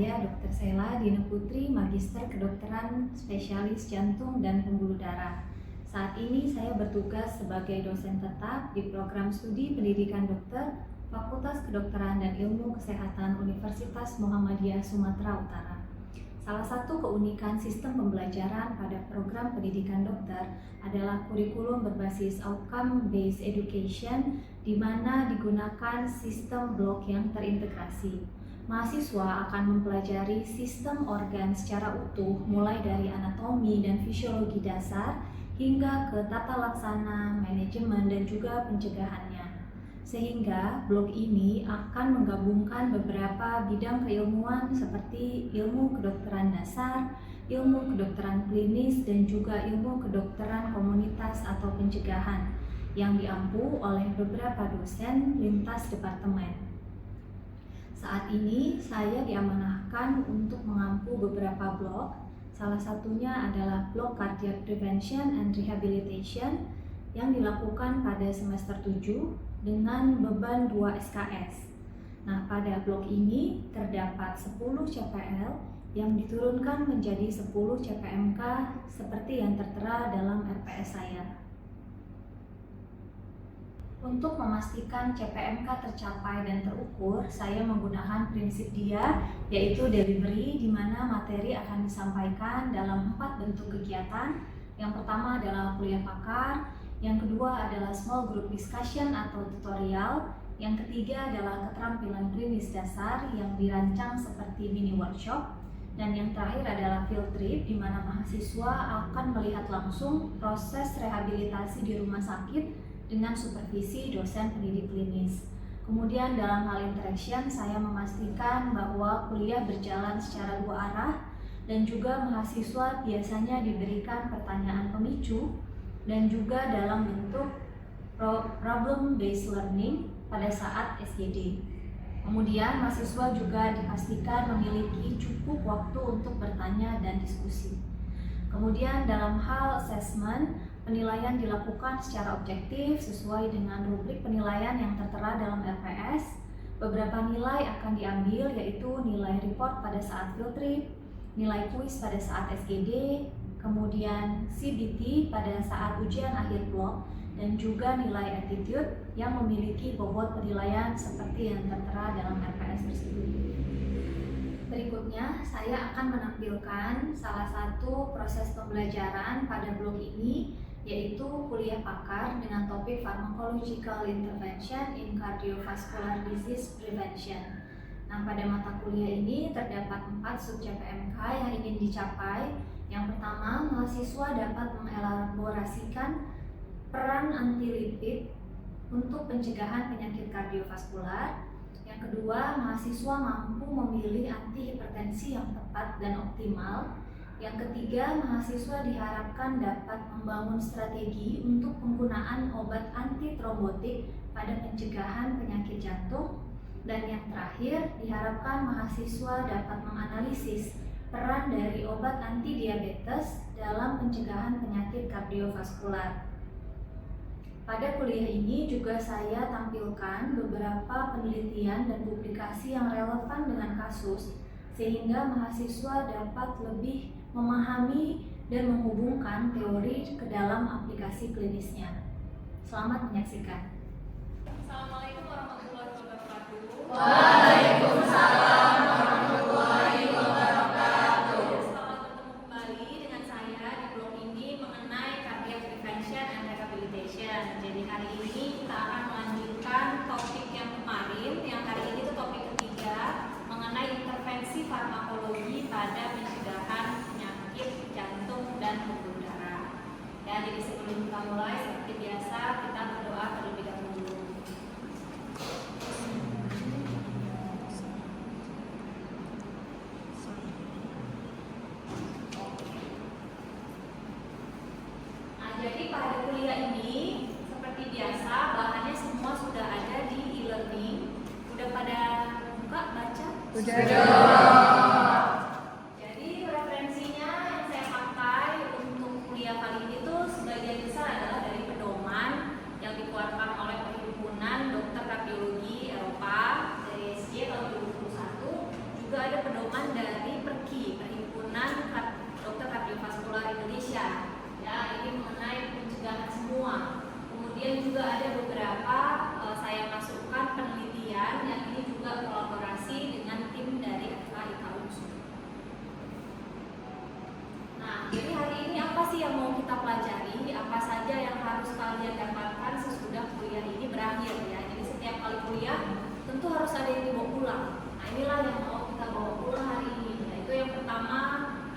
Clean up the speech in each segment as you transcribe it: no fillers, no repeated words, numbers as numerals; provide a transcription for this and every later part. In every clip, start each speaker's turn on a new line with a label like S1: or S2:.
S1: saya Dr. Sela Dina Putri, Magister Kedokteran Spesialis Jantung dan Pembuluh Darah. Saat ini saya bertugas sebagai dosen tetap di program studi pendidikan dokter Fakultas Kedokteran dan Ilmu Kesehatan Universitas Muhammadiyah Sumatera Utara. Salah satu keunikan sistem pembelajaran pada program pendidikan dokter adalah kurikulum berbasis outcome-based education, di mana digunakan sistem blok yang terintegrasi. Mahasiswa akan mempelajari sistem organ secara utuh, mulai dari anatomi dan fisiologi dasar hingga ke tata laksana, manajemen, dan juga pencegahannya. Sehingga blok ini akan menggabungkan beberapa bidang keilmuan seperti ilmu kedokteran dasar, ilmu kedokteran klinis, dan juga ilmu kedokteran komunitas atau pencegahan yang diampu oleh beberapa dosen lintas departemen. Saat ini saya diamanahkan untuk mengampu beberapa blok. Salah satunya adalah blok Cardiac Prevention and Rehabilitation yang dilakukan pada semester 7 dengan beban 2 SKS. Nah, pada blok ini terdapat 10 CPL yang diturunkan menjadi 10 CPMK seperti yang tertera dalam RPS saya. Untuk memastikan CPMK tercapai dan terukur, saya menggunakan prinsip DIA, yaitu delivery, di mana materi akan disampaikan dalam 4 bentuk kegiatan. Yang pertama adalah kuliah pakar, yang kedua adalah small group discussion atau tutorial, yang ketiga adalah keterampilan klinis dasar yang dirancang seperti mini workshop, dan yang terakhir adalah field trip, di mana mahasiswa akan melihat langsung proses rehabilitasi di rumah sakit dengan supervisi dosen pendidik klinis. Kemudian dalam hal interaction, saya memastikan bahwa kuliah berjalan secara 2 arah dan juga mahasiswa biasanya diberikan pertanyaan pemicu dan juga dalam bentuk problem based learning pada saat SGD. Kemudian mahasiswa juga dipastikan memiliki cukup waktu untuk bertanya dan diskusi. Kemudian dalam hal assessment, penilaian dilakukan secara objektif sesuai dengan rubrik penilaian yang tertera dalam RPS. Beberapa nilai akan diambil, yaitu nilai report pada saat field trip, nilai kuis pada saat SGD, kemudian CBT pada saat ujian akhir blok, dan juga nilai attitude yang memiliki bobot penilaian seperti yang tertera dalam RPS tersebut. Berikutnya, saya akan menampilkan salah satu proses pembelajaran pada blok ini, yaitu kuliah pakar dengan topik Pharmacological Intervention in Cardiovascular Disease Prevention. Nah, pada mata kuliah ini terdapat 4 sub CPMK yang ingin dicapai. Yang pertama, mahasiswa dapat mengelaborasikan peran antilipid untuk pencegahan penyakit kardiovaskular. Yang kedua, mahasiswa mampu memilih antihipertensi yang tepat dan optimal. Yang ketiga, mahasiswa diharapkan dapat membangun strategi untuk penggunaan obat antitrombotik pada pencegahan penyakit jantung. Dan yang terakhir, diharapkan mahasiswa dapat menganalisis peran dari obat antidiabetes dalam pencegahan penyakit kardiovaskular. Pada kuliah ini juga saya tampilkan beberapa penelitian dan publikasi yang relevan dengan kasus, sehingga mahasiswa dapat lebih memahami dan menghubungkan teori ke dalam aplikasi klinisnya. Selamat menyaksikan.
S2: Assalamualaikum warahmatullahi wabarakatuh.
S3: Waalaikumsalam warahmatullahi wabarakatuh.
S2: Selamat bertemu kembali dengan saya di blog ini mengenai cardiac prevention and rehabilitation. Jadi hari ini kita akan melanjutkan topik yang kemarin, yang hari ini itu topik ketiga mengenai intervensi farmakologi pada pencegahan penyakit jantung dan pembuluh darah. Ya, jadi sebelum kita mulai, seperti biasa kita berdoa terlebih dahulu. Jadi pada kuliah ini seperti biasa bahannya semua sudah ada di e-learning. Udah pada buka baca?
S3: Sudah.
S2: Jadi referensinya yang saya pakai untuk kuliah kali ini tuh sebagian besar adalah dari pedoman yang dikeluarkan oleh Perhimpunan Dokter Kardiologi Eropa dari SJ tahun 2021. Juga ada pedoman dari sih yang mau kita pelajari, apa saja yang harus kalian dapatkan sesudah kuliah ini berakhir ya. Jadi setiap kali kuliah tentu harus ada yang dibawa pulang. Nah inilah yang mau kita bawa pulang hari ini. Yaitu yang pertama,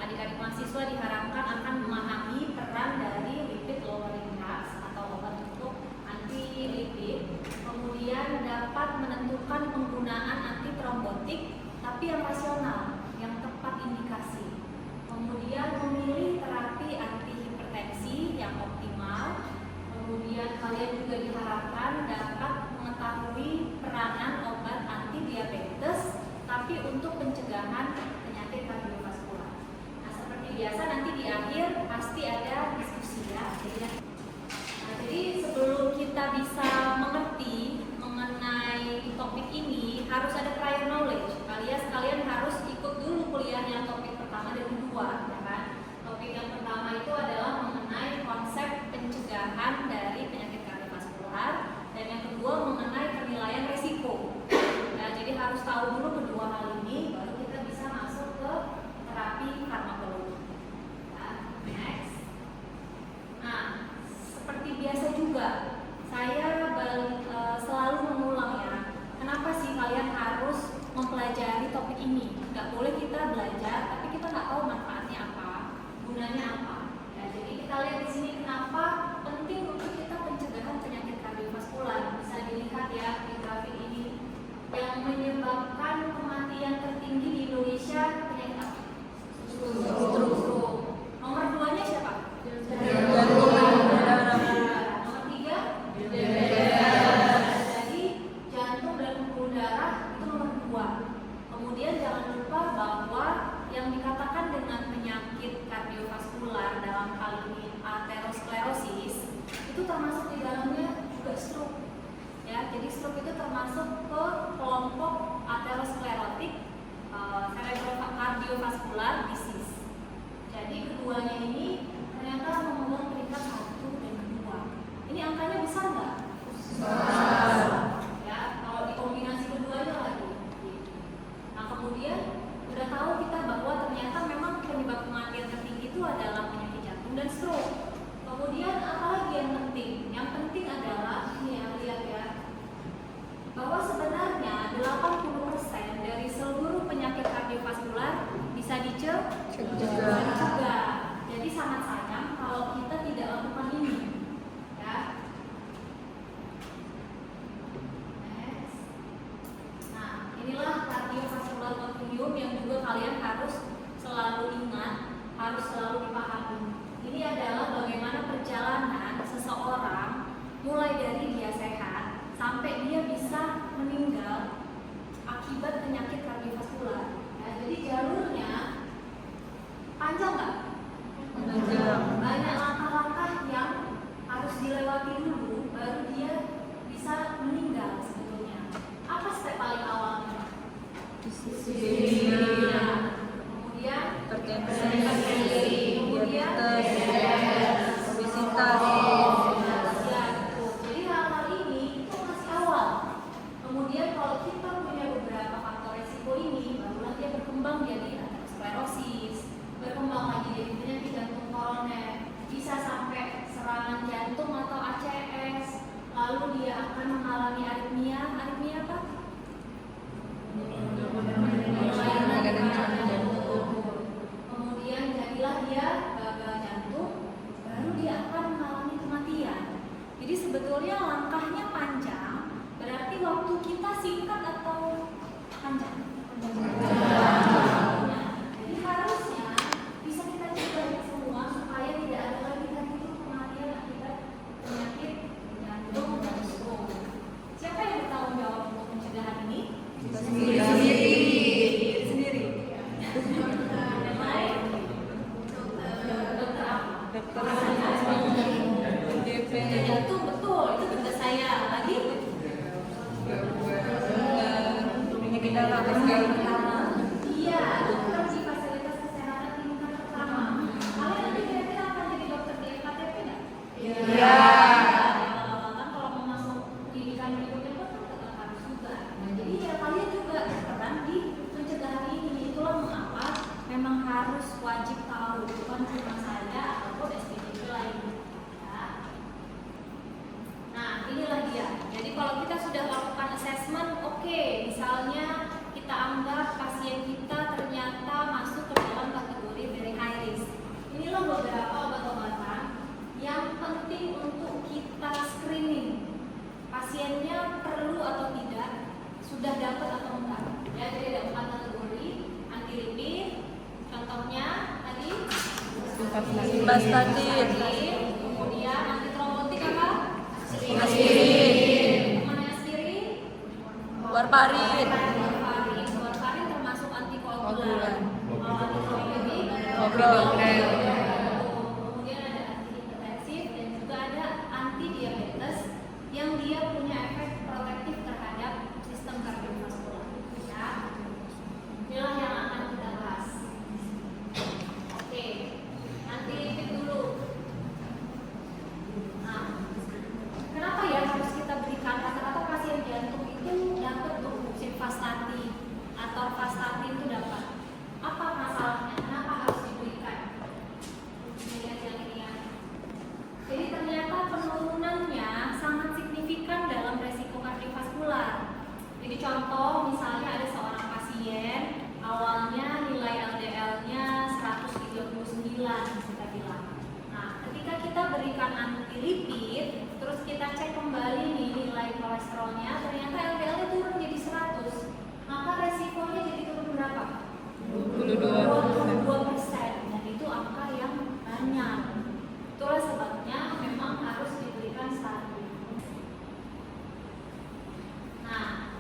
S2: adik-adik mahasiswa diharapkan akan memahami peran dari lipid lowering drugs atau obat untuk anti lipid. Kemudian dapat menentukan penggunaan antitrombotik tapi yang rasional, yang tepat indikasi. Kemudian memilih terapi anti hipertensi yang optimal. Kemudian kalian juga diharapkan dapat mengetahui peranan obat anti diabetes tapi untuk pencegahan penyakit kardiovaskular. Nah, seperti biasa nanti di akhir pasti ada diskusi ya. Jadi sebelum kita bisa mengerti mengenai topik ini harus ada prior knowledge. Kalian harus ikut dulu kuliah yang topik pertama dan kedua, ya kan? Topik yang pertama itu adalah mengenai konsep pencegahan dari penyakit kardiovaskular dan yang kedua mengenai penilaian risiko. Nah, jadi harus tahu dulu kedua hal ini baru kita bisa masuk ke terapi farmakologi. Nah, next. Nah, seperti biasa juga saya selalu mengulang ya. Kenapa sih kalian harus mempelajari topik ini? Nggak boleh kita belajar tapi kita nggak tahu manfaatnya apa, gunanya apa. Ya, jadi kita lihat di sini kenapa penting untuk kita pencegahan penyakit kardiovaskular. Bisa dilihat ya di grafik ini yang menyebabkan kematian tertinggi di Indonesia penyakit apa? Stroke. Nomor 2-nya siapa? Nomor 3? Jadi jantung dan pembuluh darah itu nomor 2. Kemudian jangan lupa bahwa yang dikatakan dengan penyakit kardiovaskular dalam hal ini aterosklerosis itu termasuk di dalamnya juga stroke. Ya, jadi stroke itu termasuk ke kelompok aterosklerotik cerebrovascular disease. Jadi keduanya ini ternyata memegang peringkat 1 dan 2. Ini angkanya besar nggak? Besar. Ya, kalau dikombinasi keduanya lagi. Nah kemudian udah tahu kita bahwa ternyata memang penyebab kematian tertinggi itu adalah penyakit jantung dan stroke. Kemudian apa lagi yang penting? Yang penting adalah ini ya, lihat ya, bahwa sebenarnya 80% dari seluruh penyakit kardiovaskular bisa dicegah. Jadi sangat sayang kalau kita tidak lakukan ini. Ya. Next. Nah, inilah kardiovaskular continuum yang juga kalian harus selalu ingat, harus selalu dipahami. Ini adalah bagaimana perjalanan seseorang mulai dari dia sehat sampai dia bisa meninggal akibat penyakit kardiovaskular. Ya, jadi jalurnya panjang nggak? Banyak langkah-langkah yang harus dilewati dulu baru dia bisa meninggal sebetulnya. Apa step paling awalnya? Kemudian kemudian obesitas. Jadi hal-hal ini itu masih awal. Kemudian kalau kita punya beberapa faktor resiko ini, barulah dia berkembang jadi aterosklerosis, berkembang lagi jadi penyakit jantung koroner, bisa sampai serangan jantung atau ACS, lalu dia akan mengalami aritmia. Aritmia apa? Kemudian jadilah dia gagal jantung, baru dia akan mengalami kematian. Jadi sebetulnya langkahnya panjang, berarti waktu kita singkat atau panjang? Jadi harusnya bisa kita coba semua supaya tidak ada lagi tadi itu kematian akibat penyakit jantung dan stroke. Siapa yang bertanggung jawab untuk pencegahan ini? Kita sendiri. Yang lain? Dokter apa? Jantung, betul, itu tugas saya. Lagi? Iya, dokter di fasilitas kesehatan tingkat pertama. Kalian nanti kira-kira akan jadi dokter di FKTP nggak? Iya. Kan kalau mau masuk pendidikan berikutnya kan tetap harus juga. Nah, jadi ya kalian juga berperan di pencegahan ini. Itulah mengapa memang harus wajib tahu, bukan cuma saya ataupun SPM
S3: Simvastatin.
S2: Kemudian anti trombotik apa?
S3: Aspirin.
S2: Mana aspirin?
S3: Warfarin.
S2: Warfarin termasuk antikoagulan. Antitrombotik.
S3: Obrol.
S2: Kemudian ada antihipertensif dan juga ada anti diabetes yang dia punya efek protektif terhadap sistem kardiovaskular. Ya, inilah yang akan kita bahas. Oke, nanti lipid dulu. Nah, kenapa ya harus kita berikan? Rata-rata pasien jantung itu dapat tuh simvastatin atau vastatin itu dapat. Apa masalahnya? Kenapa harus diberikan? Lihat yang ini ya. Jadi ternyata penurunannya sangat signifikan dalam resiko kardiovaskular. Jadi contoh misalnya ada seorang pasien awalnya nilai LDL-nya 139 kita bilang. Nah, ketika kita berikan antilipid, terus kita cek kembali nih nilai kolesterolnya, ternyata LDL-nya turun jadi 100. Maka resikonya jadi turun berapa? 22%. Dan itu angka yang banyak. Itulah sebabnya memang harus diberikan statin. Nah,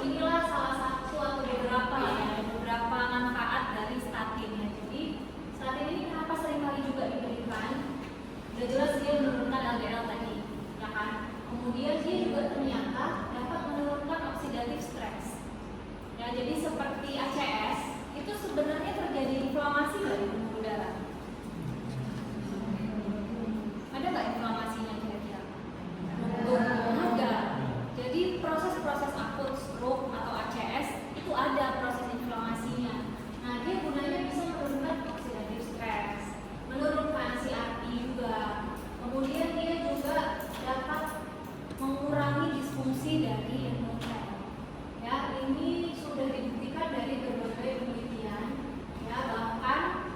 S2: inilah salah satu atau beberapa manfaat dari statin ya. Jadi statin ini kenapa seringkali juga diberikan? Udah jelas dia menurunkan LDL tadi, ya kan? Kemudian dia juga ternyata dapat menurunkan oxidative stress. Ya, jadi seperti ACS itu sebenarnya terjadi inflamasi nggak di pembuluh darah? Ada nggak inflamasinya kira-kira? Ada. Jadi proses-proses akut stroke atau ACS itu ada proses inflamasinya. Nah, dia gunanya bisa menurunkan oxidative stress, menurunkan CRP juga. Kemudian dia juga dapat mengurangi disfungsi dari endotel. Ya, ini sudah dibuktikan dari berbagai penelitian. Ya, bahkan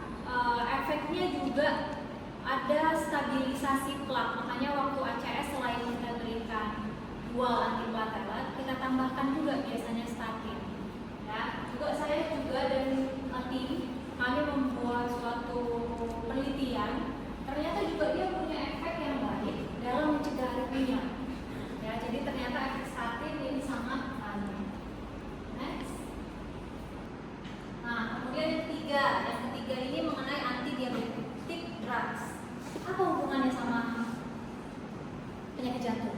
S2: efeknya juga ada stabilisasi plak. Makanya waktu ACS selain kita berikan dual antiplatelet, kita tambahkan juga biasanya statin. Ya, juga saya dan tim kami membuat suatu penelitian. Ternyata juga dia punya efek yang baik dalam mencegah aritmia. Ya, jadi ternyata efek statin ini sangat baik. Next. Nah, kemudian yang ketiga ini mengenai anti-diabetic drugs. Apa hubungannya sama penyakit jantung?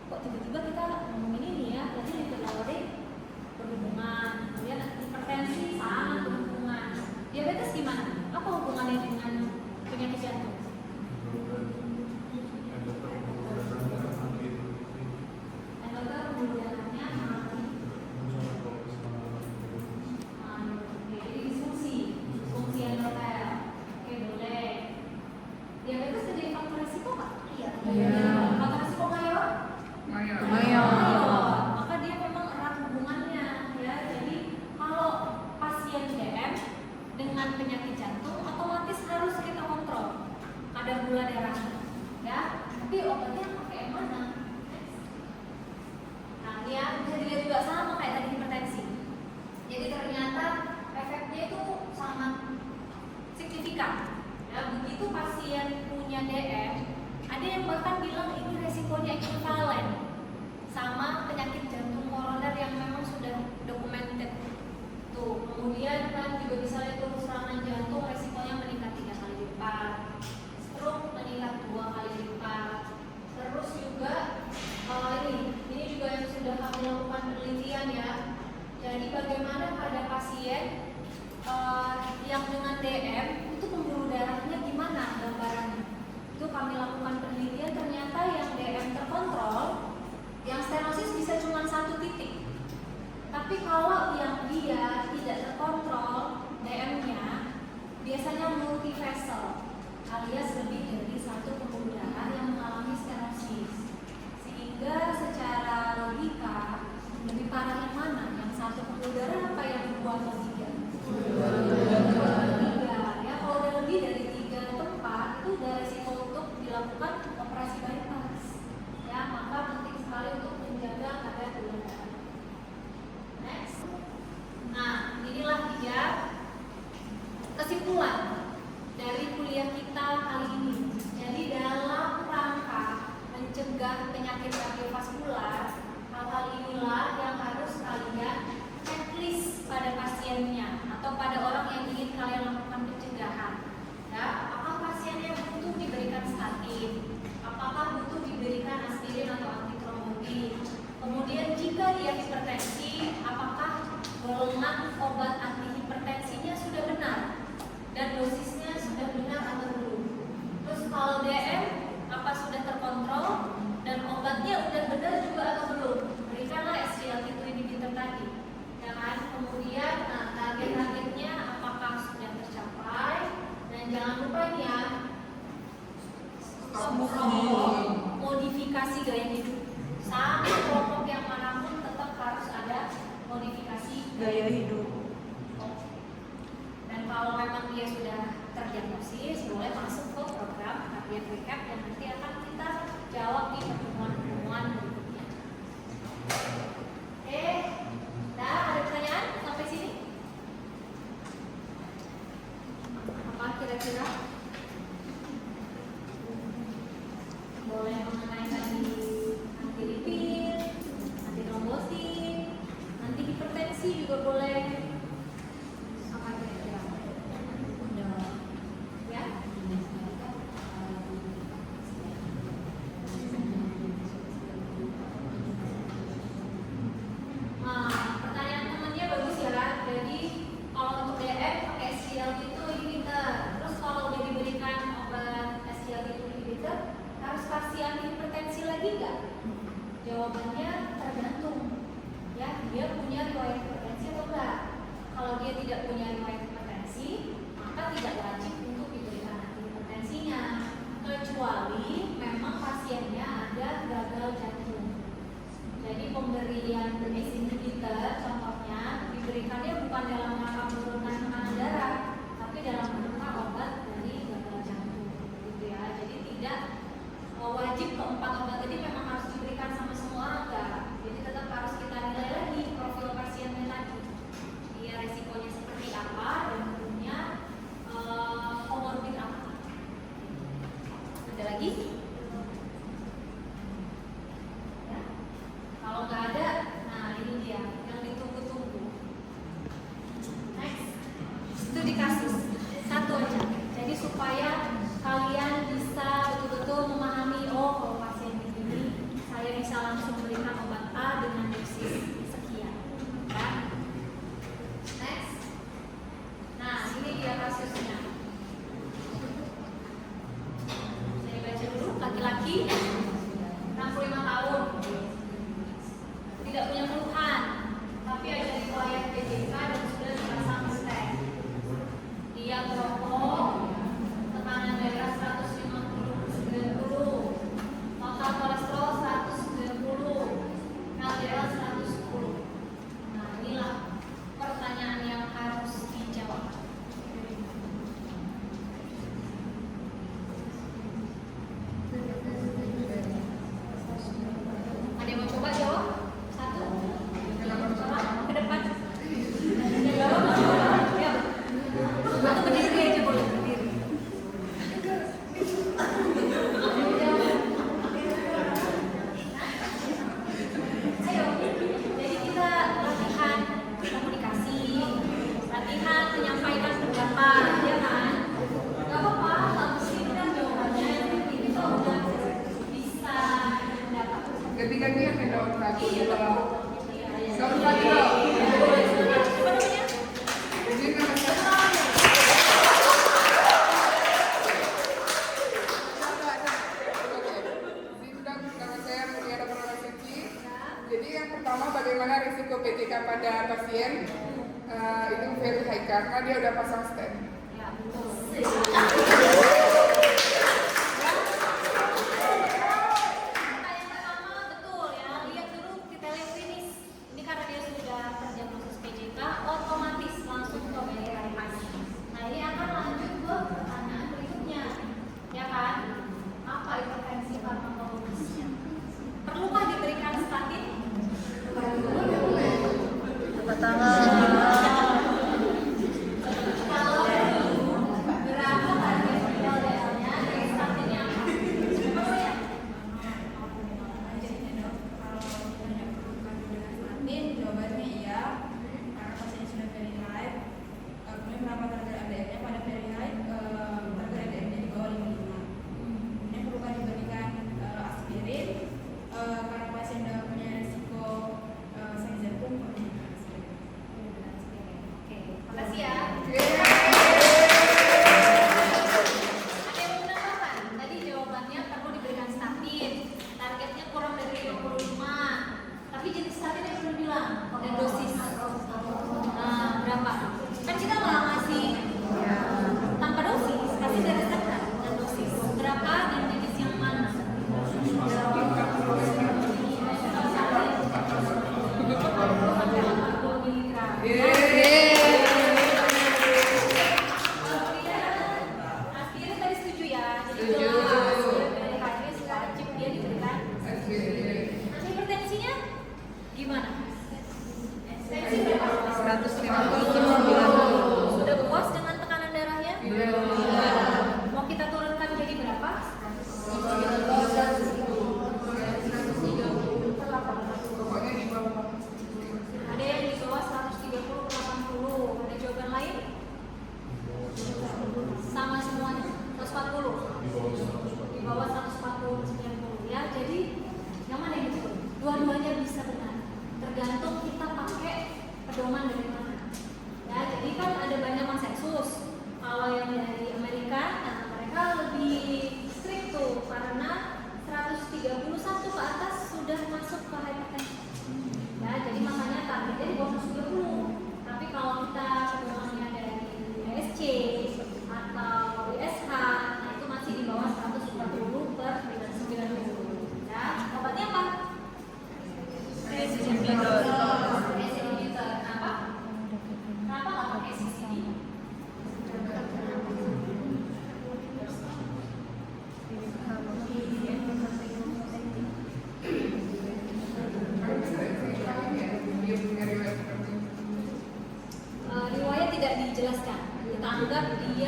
S2: Kok tiba-tiba kita ngomongin ini ya? Tadi lipid lowering berhubungan, kemudian hipertensi sangat berhubungan. Diabetes gimana? Apa hubungannya dengan penyakit jantung? Endotel pembuluh darahnya jadi disfungsi endotel. Oke, boleh. Diabetes jadi faktor resiko nggak? Iya. Faktor resiko mayor? Mayor. Maka dia memang erat hubungannya ya. Jadi kalau pasien DM dengan penyakit jantung otomatis harus kita kontrol kadar gula darahnya ya. Tapi obatnya pakai yang mana? Nah, ya bisa dilihat juga sama kayak tadi hipertensi. Jadi ternyata efeknya itu sangat signifikan. Ya, begitu pasien punya DM, ada yang bahkan bilang ini resikonya ekivalen sama penyakit jantung koroner yang memang sudah documented. Tuh, kemudian kan juga bisa lihat tuh serangan jantung resikonya meningkat 3 kali lipat, stroke meningkat 2 kali lipat. Terus juga ini juga yang sudah kami lakukan penelitian ya. Jadi bagaimana pada pasien yang dengan DM itu pembuluh darahnya gimana gambarannya? Itu kami lakukan penelitian, ternyata yang DM terkontrol, yang stenosis bisa cuma 1 titik. Tapi kalau yang dia tidak terkontrol DM-nya biasanya multivessel, alias lebih dari 1 pembuluh darah yang mengalami stenosis. Sehingga secara logika lebih parah yang mana? Yang 1 pembuluh darah apa yang 2 atau 3? 3. Ya, kalau udah lebih dari 3 tempat itu udah resiko untuk dilakukan operasi bypass. Ya, maka penting sekali untuk menjaga kadar gula darah. Next. Nah, inilah dia kesimpulan dari kuliah kita kali ini. Jadi dalam rangka mencegah penyakit kardiovaskular, hal-hal inilah yang harus kalian checklist pada pasiennya atau pada orang yang ingin kalian lakukan pencegahan. Ya, apakah pasiennya butuh diberikan statin? Apakah butuh diberikan aspirin atau antitrombotik? Kemudian jika dia hipertensi, apakah golongan obat antihipertensinya sudah benar dan dosisnya sudah benar atau belum? Terus kalau DM, apa sudah terkontrol dan obatnya udah benar juga atau belum? Berikanlah SGLT2 inhibitor tadi. Ya kan? Kemudian target-targetnya apakah sudah tercapai? Dan jangan lupa ya, modifikasi gaya hidup. Sama kelompok yang manapun tetap harus ada modifikasi
S3: Gaya hidup.
S2: Dan kalau memang dia sudah terdiagnosis, boleh masuk ke program cardiac recap yang nanti akan kita jawab di pertemuan-pertemuan berikutnya. Oke, nah ada pertanyaan sampai sini? Apa kira-kira? Boleh mengenai tadi anti-lipid, anti-trombosit, anti-hipertensi juga boleh. Apa kira-kira? Ya?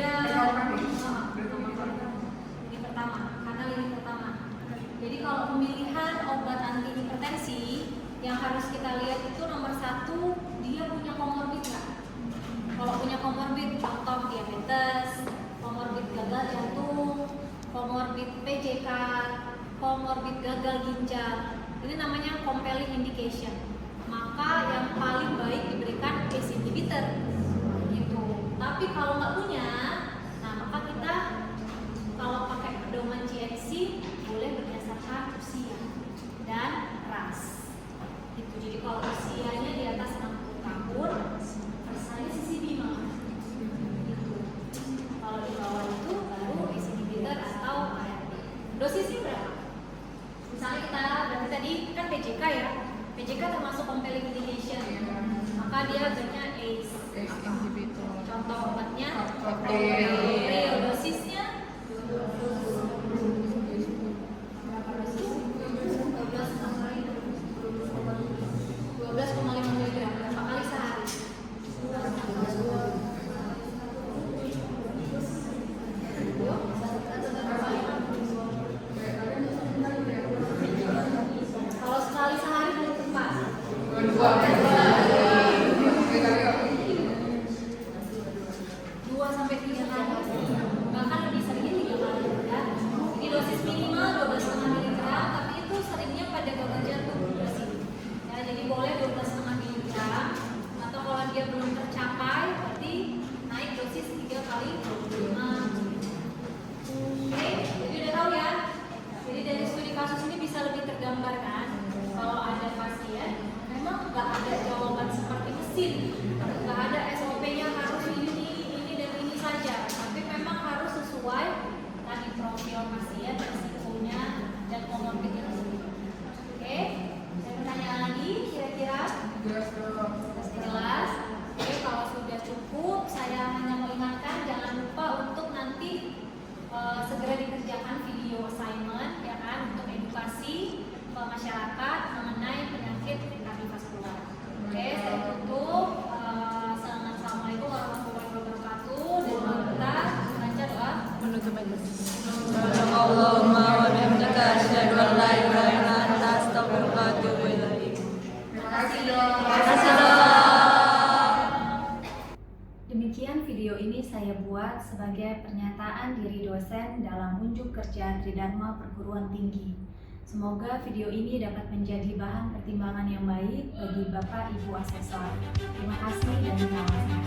S2: Lini pertama, karena lini pertama. Jadi kalau pemilihan obat anti hipertensi yang harus kita lihat itu nomor satu, dia punya komorbid nggak? Kalau punya komorbid, contoh diabetes, komorbid gagal jantung, komorbid PJK, komorbid gagal ginjal, ini namanya compelling indication. Maka yang paling baik diberikan ACE inhibitor gitu. Tapi kalau nggak punya, nah maka kita kalau pakai pedoman GNC boleh berdasarkan usia dan ras gitu. Jadi kalau usianya di atas 60 tahun, rasanya CCB malah gitu. Kalau di bawah itu baru ACE inhibitor atau ARB. Dosisnya berapa? Misalnya kita berarti tadi kan PJK ya, PJK termasuk compelling indication, maka dia obatnya ACE. Contoh obatnya real dosisnya 12,5 mg berapa kali sehari? Kalau sekali sehari belum tepat. 2 sampai 3 kali, bahkan lebih seringnya 3 kali ya. Jadi dosis minimal 12,5 mg, tapi itu seringnya pada gagal jantung sih. Ya, jadi boleh 12,5 mg, atau kalau dia belum tercapai berarti naik dosis 3 kali 25. Oke, jadi udah tahu ya. Jadi dari studi kasus ini bisa lebih tergambarkan kalau ada pasien memang nggak ada jawaban seperti mesin, nggak ada SOP-nya harus ini dan ini saja, tapi memang harus sesuai tadi profil pasien, risikonya dan komorbidnya tersebut. Oke, saya pertanyaan lagi kira-kira jelas. Oke, kalau sudah cukup, saya hanya mengingatkan jangan lupa untuk nanti segera dikerjakan video assignment ya kan, untuk edukasi ke masyarakat mengenai penyakit kardiovaskular. Oke, saya tutup. Assalamualaikum warahmatullahi wabarakatuh. Dan kita baca doa
S3: Menutup aja. Allahumma wa bihamdika asyhadu an la ilaha illa anta astaghfiruka wa atubu ilaik.
S2: Terima kasih
S1: Demikian video ini saya buat sebagai pernyataan diri dosen dalam unjuk kerja Tridharma Perguruan Tinggi. Semoga video ini dapat menjadi bahan pertimbangan yang baik bagi Bapak Ibu asesor. Terima kasih dan salam sehat.